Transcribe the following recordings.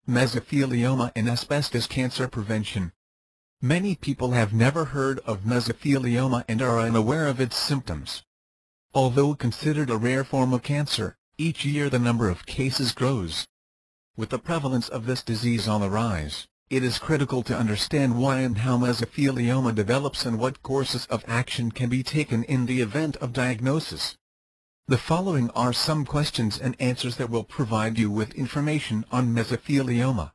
Mesothelioma and asbestos cancer prevention. Many people have never heard of mesothelioma and are unaware of its symptoms. Although considered a rare form of cancer, each year the number of cases grows. With the prevalence of this disease on the rise, it is critical to understand why and how mesothelioma develops and what courses of action can be taken in the event of diagnosis. The following are some questions and answers that will provide you with information on mesothelioma.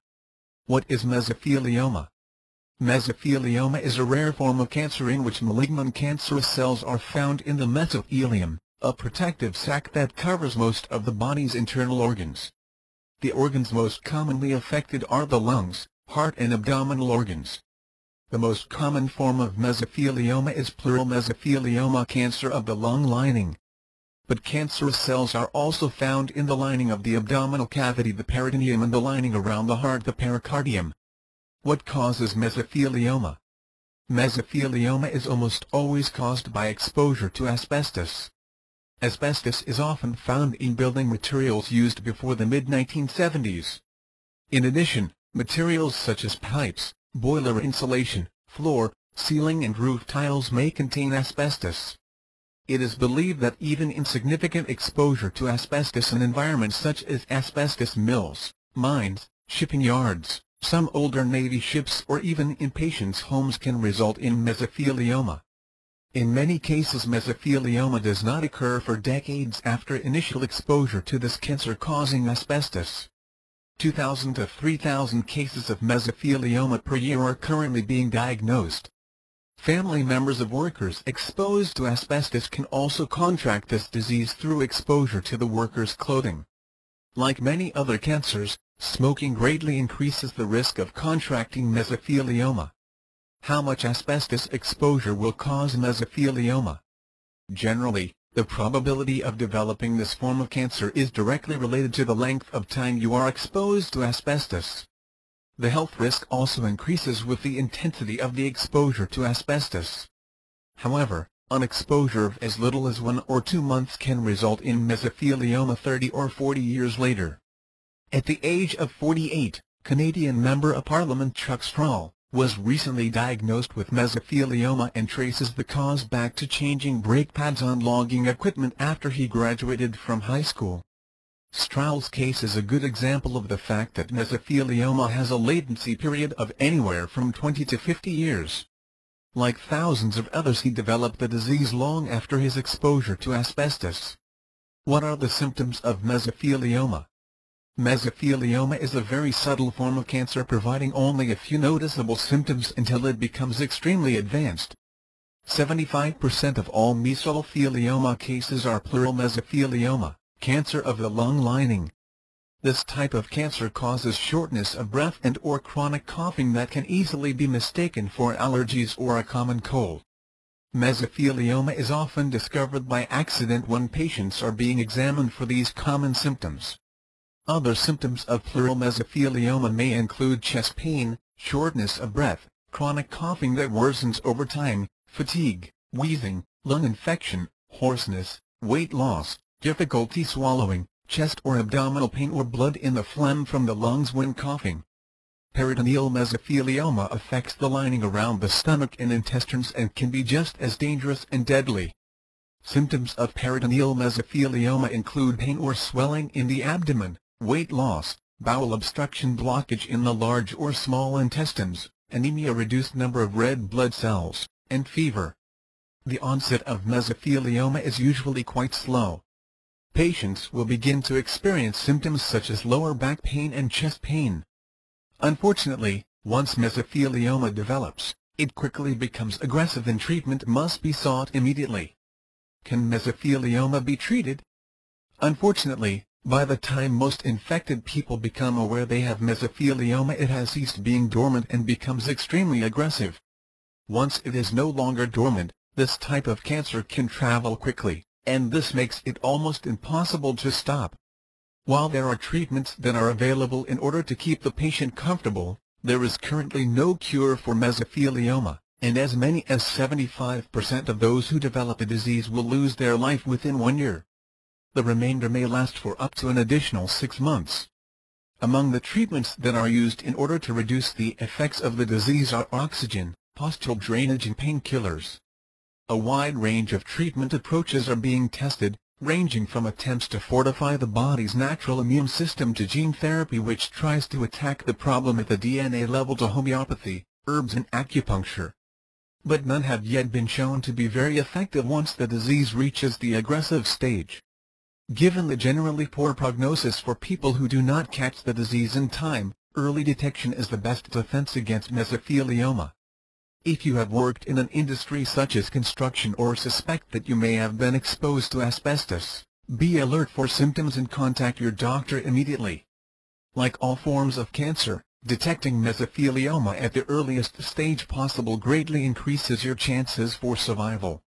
What is mesothelioma? Mesothelioma is a rare form of cancer in which malignant cancerous cells are found in the mesothelium, a protective sac that covers most of the body's internal organs. The organs most commonly affected are the lungs, heart and abdominal organs. The most common form of mesothelioma is pleural mesothelioma, cancer of the lung lining. But cancerous cells are also found in the lining of the abdominal cavity, the peritoneum, and the lining around the heart, the pericardium. What causes mesothelioma? Mesothelioma is almost always caused by exposure to asbestos. Asbestos is often found in building materials used before the mid-1970s. In addition, materials such as pipes, boiler insulation, floor, ceiling and roof tiles may contain asbestos. It is believed that even insignificant exposure to asbestos in environments such as asbestos mills, mines, shipping yards, some older Navy ships, or even in patients' homes can result in mesothelioma. In many cases, mesothelioma does not occur for decades after initial exposure to this cancer-causing asbestos. 2,000 to 3,000 cases of mesothelioma per year are currently being diagnosed. Family members of workers exposed to asbestos can also contract this disease through exposure to the worker's clothing. Like many other cancers, smoking greatly increases the risk of contracting mesothelioma. How much asbestos exposure will cause mesothelioma? Generally, the probability of developing this form of cancer is directly related to the length of time you are exposed to asbestos. The health risk also increases with the intensity of the exposure to asbestos. However, an exposure of as little as 1 or 2 months can result in mesothelioma 30 or 40 years later. At the age of 48, Canadian Member of Parliament Chuck Strahl was recently diagnosed with mesothelioma and traces the cause back to changing brake pads on logging equipment after he graduated from high school. Strahl's case is a good example of the fact that mesothelioma has a latency period of anywhere from 20 to 50 years. Like thousands of others, he developed the disease long after his exposure to asbestos. What are the symptoms of mesothelioma? Mesothelioma is a very subtle form of cancer, providing only a few noticeable symptoms until it becomes extremely advanced. 75% of all mesothelioma cases are pleural mesothelioma, cancer of the lung lining. This type of cancer causes shortness of breath and or chronic coughing that can easily be mistaken for allergies or a common cold. Mesothelioma is often discovered by accident when patients are being examined for these common symptoms. Other symptoms of pleural mesothelioma may include chest pain, shortness of breath, chronic coughing that worsens over time, fatigue, wheezing, lung infection, hoarseness, weight loss, difficulty swallowing, chest or abdominal pain, or blood in the phlegm from the lungs when coughing. Peritoneal mesothelioma affects the lining around the stomach and intestines and can be just as dangerous and deadly. Symptoms of peritoneal mesothelioma include pain or swelling in the abdomen, weight loss, bowel obstruction, blockage in the large or small intestines, anemia, reduced number of red blood cells, and fever. The onset of mesothelioma is usually quite slow. Patients will begin to experience symptoms such as lower back pain and chest pain. Unfortunately, once mesothelioma develops, it quickly becomes aggressive and treatment must be sought immediately. Can mesothelioma be treated? Unfortunately, by the time most infected people become aware they have mesothelioma, it has ceased being dormant and becomes extremely aggressive. Once it is no longer dormant, this type of cancer can travel quickly, and this makes it almost impossible to stop. While there are treatments that are available in order to keep the patient comfortable, there is currently no cure for mesothelioma, and as many as 75% of those who develop the disease will lose their life within 1 year. The remainder may last for up to an additional 6 months. Among the treatments that are used in order to reduce the effects of the disease are oxygen, postural drainage and painkillers. A wide range of treatment approaches are being tested, ranging from attempts to fortify the body's natural immune system to gene therapy which tries to attack the problem at the DNA level to homeopathy, herbs and acupuncture. But none have yet been shown to be very effective once the disease reaches the aggressive stage. Given the generally poor prognosis for people who do not catch the disease in time, early detection is the best defense against mesothelioma. If you have worked in an industry such as construction or suspect that you may have been exposed to asbestos, be alert for symptoms and contact your doctor immediately. Like all forms of cancer, detecting mesothelioma at the earliest stage possible greatly increases your chances for survival.